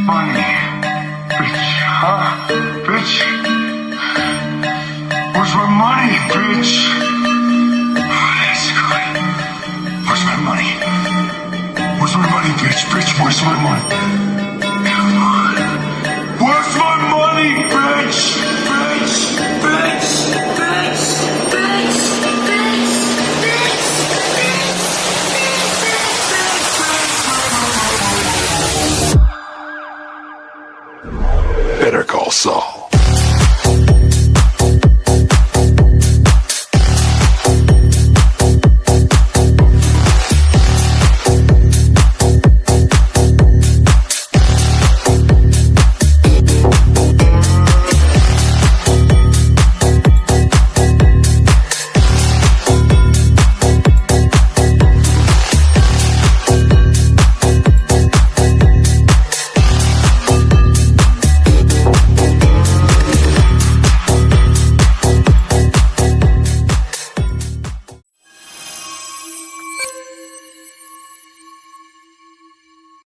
Money. Bitch. Huh? Bitch. Where's my money, bitch? Where's my money? Where's my money, bitch? Bitch, where's my money? Come on. Where's my money, bitch? Bitch, bitch, bitch, bitch, bitch, bitch, bitch. Better call Saul.